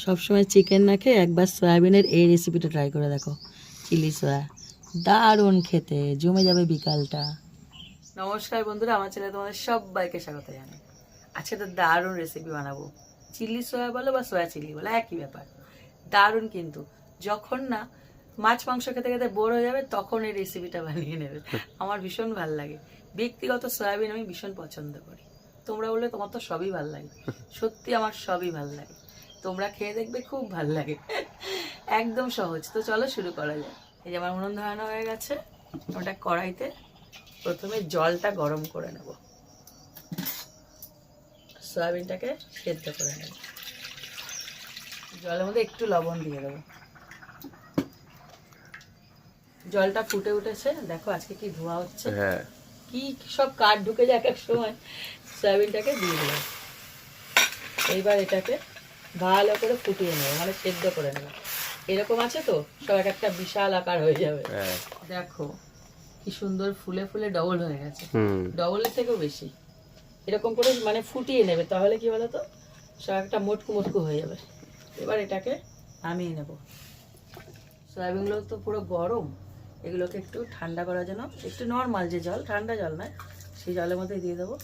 সবসময় চিকেন না খেয়ে একবার সয়াবিনের এই রেসিপিটা ট্রাই করে দেখো, চিলি সয়া, দারুণ খেতে, জমে যাবে বিকালটা। নমস্কার বন্ধুরা, আমার চ্যানেলে তোমাদের সবাইকে স্বাগত জানাই। আজকে তো দারুণ রেসিপি বানাবো। চিলি সয়া বলো বা সয়া চিলি বলো, একই ব্যাপার, দারুণ। কিন্তু যখন না মাছ মাংস খেতে খেতে বোর হয়ে যাবে তখন এই রেসিপিটা বানিয়ে নেবে। আমার ভীষণ ভাল লাগে। ব্যক্তিগত সয়াবিন আমি ভীষণ পছন্দ করি। তোমরা বললে তোমার তো সবই ভাল লাগে, সত্যি আমার সবই ভাল লাগে। তোমরা খেয়ে দেখবে, খুব ভাল লাগে। একদম সহজ। তো চলো শুরু করা যায়। এই যে আমার উনুন ধরানো হয়ে গেছে। ওটা কড়াইতে প্রথমে জলটা গরম করে নেব, সয়াবিনটাকে সেদ্ধ করে নেব। জলের মধ্যে একটু লবণ দিয়ে দেবো। জলটা ফুটে উঠেছে, দেখো আজকে কি ধোয়া হচ্ছে, কি সব কাঠ ঢুকে যায় এক এক সময়। সয়াবিনটাকে দিয়ে দেবো। এইবার এটাকে ভালো করে ফুটিয়ে নেবো, মানে সেদ্ধ করে নেবো। এরকম আছে তো সব এক একটা বিশাল আকার হয়ে যাবে। দেখো কি সুন্দর ফুলে ফুলে ডবল হয়ে গেছে, ডবলের থেকেও বেশি। এরকম করে মানে ফুটিয়ে নেবে, তাহলে কি বলতো সব একটা মোটকু মোটকু হয়ে যাবে। এবার এটাকে নামিয়ে নেব। সয়াবিনগুলো তো পুরো গরম, এগুলোকে একটু ঠান্ডা করার জন্য একটু নর্মাল যে জল, ঠান্ডা জল নয়, সেই জলের মধ্যে দিয়ে দেবো।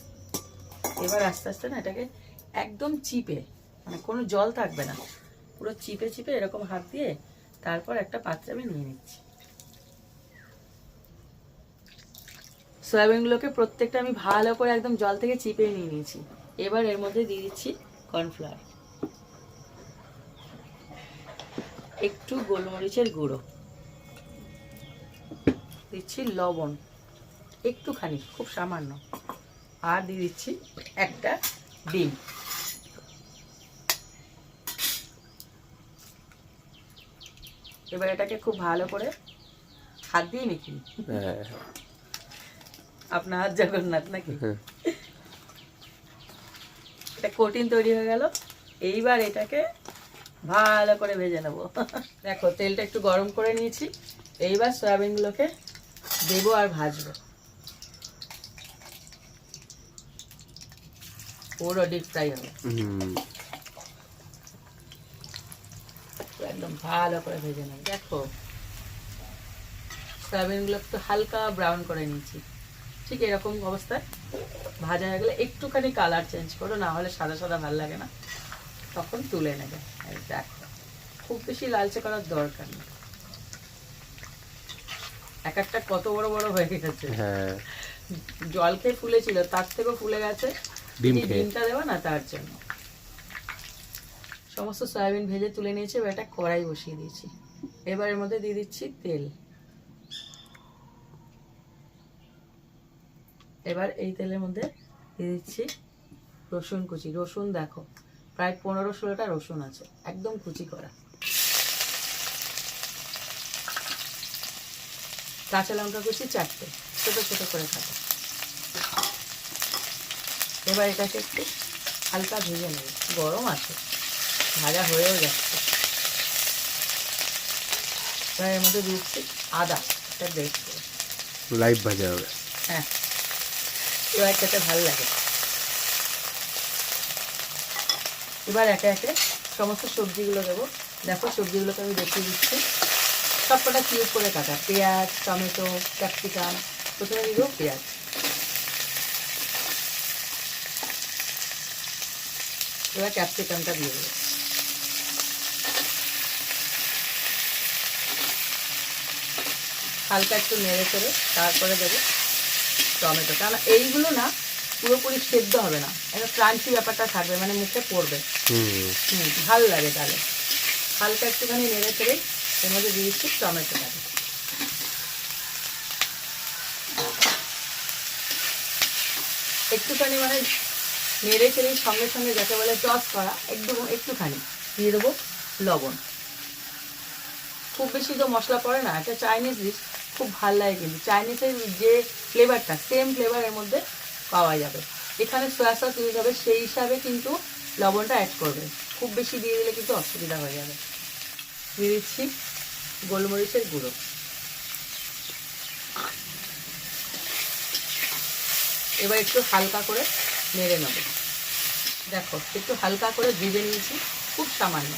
এবার আস্তে আস্তে না এটাকে একদম চিপে, মানে কোনো জল থাকবে না, পুরো চিপে চিপে এরকম হাত দিয়ে তারপর একটা পাত্রে আমি নিয়ে নিচ্ছি। সয়াবিনগুলোকে প্রত্যেকটা আমি ভালো করে একদম জল থেকে চিপে নিয়ে নিয়েছি। এবার এর মধ্যে দিয়ে দিচ্ছি কর্নফ্লাওয়ার, একটু গোলমরিচের গুঁড়ো, দিচ্ছি লবণ একটুখানি, খুব সামান্য, আর দিয়ে দিচ্ছি একটা ডিম। এবার এটাকে খুব ভালো করে হাত দিয়ে মেখে নিই। আপনার হাত জগন্নাথ নাকি? এটা কোটিন তৈরি হয়ে গেল। এইবার এটাকে ভালো করে ভেজে নেব। দেখো তেলটা একটু গরম করে নিয়েছি। এইবার সয়াবিনগুলোকে দেবো আর ভাজবো, পুরো ডিপ ফ্রাই হবে। একদম ভালো করে ভেজে নেব। দেখো সয়াবিনগুলো একটু হালকা ব্রাউন করে নিয়েছি। ঠিক এরকম অবস্থায় ভাজা হয়ে গেলে একটুখানি কালার চেঞ্জ করো, না হলে সাদা সাদা ভালো লাগে না, তখন তুলে নেবে। দেখো খুব বেশি লালচে করার দরকার নেই। এক একটা কত বড় বড় হয়ে গেছে, জল খেয়ে ফুলেছিল, তার থেকেও ফুলে গেছে। ডিমটা দেবো না, তার জন্য। সমস্ত সয়াবিন ভেজে তুলে নিয়েছি। এবার একটা কড়াই বসিয়ে দিয়েছি। এবার এর মধ্যে দিয়ে দিচ্ছি তেল। এবার এই তেলের মধ্যে দিয়ে দিচ্ছি রসুন কুচি। রসুন দেখো প্রায় 15-16টা রসুন আছে, একদম কুচি করা। কাঁচা লঙ্কা কুচি 4টে, ছোট ছোট করে কাটা। এবার এটাকে একটু হালকা ভেজে নেব, গরম আছে, ভাজা হয়েও যাচ্ছে। এবার এর মধ্যে দিচ্ছি আদা, এটা বেশ করে লাইভ ভাজা হবে। হ্যাঁ, এবার খেতে ভালো লাগে। এবার একে একে সমস্ত সবজিগুলো দেবো। দেখো সবজিগুলোকে আমি দেখিয়ে দিচ্ছি, সবকটা কিউব করে কাটা। পেঁয়াজ, টমেটো, ক্যাপসিকাম। প্রথমে দিব পেঁয়াজ, এবার ক্যাপসিকামটা দিয়ে দেবো। হালকা একটু নেড়ে করে তারপরে দেবো টমেটো। কারণ এইগুলো না পুরোপুরি সেদ্ধ হবে না, একটা ক্রাঞ্চি ব্যাপারটা থাকবে, মানে মুখে পড়বে, ভালো লাগে। তাহলে হালকা একটুখানি নেড়ে চেড়ে এর মধ্যে দিয়ে দিচ্ছি টমেটোটাকে। একটুখানি মানে নেড়ে চেড়ে সঙ্গে সঙ্গে যাকে বলে টস করা, একটুখানি দিয়ে দেবো লবণ। খুব বেশি তো মশলা পড়ে না, একটা চাইনিজ ডিশ, খুব ভালো লাগে। কিন্তু চাইনিজের যে ফ্লেভারটা, সেম ফ্লেভার এর মধ্যে পাওয়া যাবে। এখানে সয়া সস ইউজ হবে, সেই হিসাবে কিন্তু লবণটা অ্যাড করবে। খুব বেশি দিয়ে দিলে কিন্তু অসুবিধা হয়ে যাবে। দিয়ে দিচ্ছি গোলমরিচের গুঁড়ো। এবার একটু হালকা করে নেড়ে নেব। দেখো একটু হালকা করে ভেজে নিয়েছি, খুব সামান্য।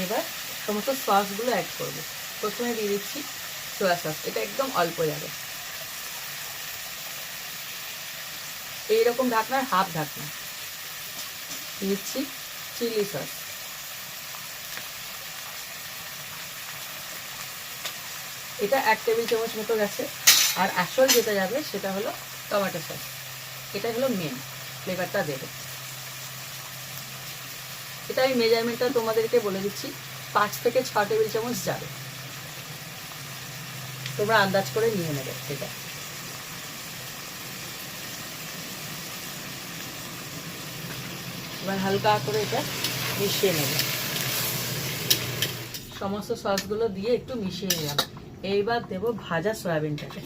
এবার সমস্ত সসগুলো অ্যাড করবো। প্রথমে দিয়ে দিচ্ছি সোয়া সস, এটা একদম অল্প যাবে, এইরকম ঢাকনার হাফ ঢাকনা। দিচ্ছি চিলি সস, এটা 1 টেবিল চামচ মতো গেছে। আর আসল যেটা যাবে সেটা হলো টমেটো সস, এটা হলো মেন ফ্লেভারটা দেবে। এটা আমি মেজারমেন্টটা তোমাদেরকে বলে দিচ্ছি, 5 থেকে 6 টেবিল চামচ যাবে, তোমরা আন্দাজ করে নিয়ে নেবে সেটা। এবার হালকা করে এটা মিশিয়ে নেবে, সমস্ত সসগুলো দিয়ে একটু মিশিয়ে নিলাম। এইবার দেবো ভাজা সয়াবিনটাকে।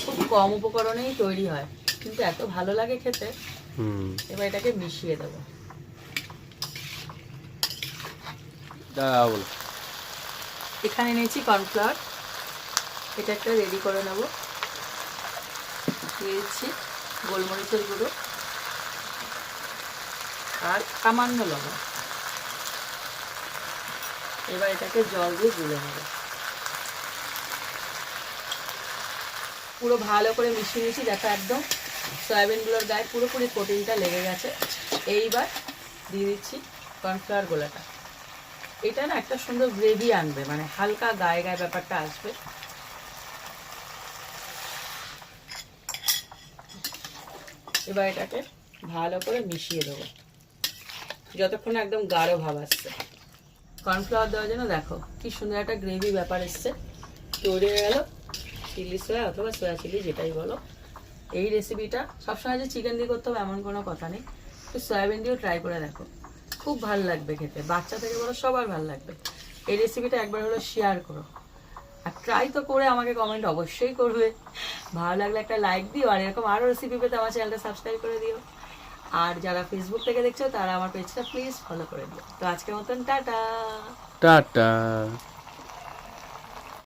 খুব কম উপকরণেই তৈরি হয়, কিন্তু এত ভালো লাগে খেতে। এবার এটাকে মিশিয়ে দেবো। এখানে নিয়েছি কর্নফ্লাওয়ার, এটা একটা রেডি করে নেব। দিয়েছি গোলমরিচের গুঁড়ো আর সামান্য লবণ। এবার এটাকে জল দিয়ে গুলে নেব। পুরো ভালো করে মিশিয়ে নিয়েছি, দেখো একদম সয়াবিনগুলোর গায়ে পুরোপুরি প্রোটিনটা লেগে গেছে। এইবার দিয়ে দিচ্ছি কর্নফ্লাওয়ার গোলাটা। এটা না একটা সুন্দর গ্রেভি আনবে, মানে হালকা গায়ে গায়ে ব্যাপারটা আসবে। এবার এটাকে ভালো করে মিশিয়ে দেবো যতক্ষণ একদম গাঢ় ভাব আসছে। কর্নফ্লাওয়ার দেওয়ার জন্য দেখো কি সুন্দর একটা গ্রেভি ব্যাপার এসছে, তৈরি হয়ে গেল চিলি সয়া অথবা সয়া চিলি যেটাই বলো। এই রেসিপিটা সবসময় যে চিকেন দিয়ে করতে হবে এমন কোনো কথা নেই, তো সয়াবিন দিয়েও ট্রাই করে দেখো, খুব ভালো লাগবে খেতে, বাচ্চা থেকে বলো সবার ভালো লাগবে। এই রেসিপিটা একবার হলো শেয়ার করো, আর ট্রাই তো করে আমাকে কমেন্ট অবশ্যই করবে। ভালো লাগলে একটা লাইক দিও, আর এরকম আরও রেসিপি পেতে আমার চ্যানেলটা সাবস্ক্রাইব করে দিও। আর যারা ফেসবুক থেকে দেখছো তারা আমার পেজটা প্লিজ ফলো করে দিও। তো আজকের মতন টাটা।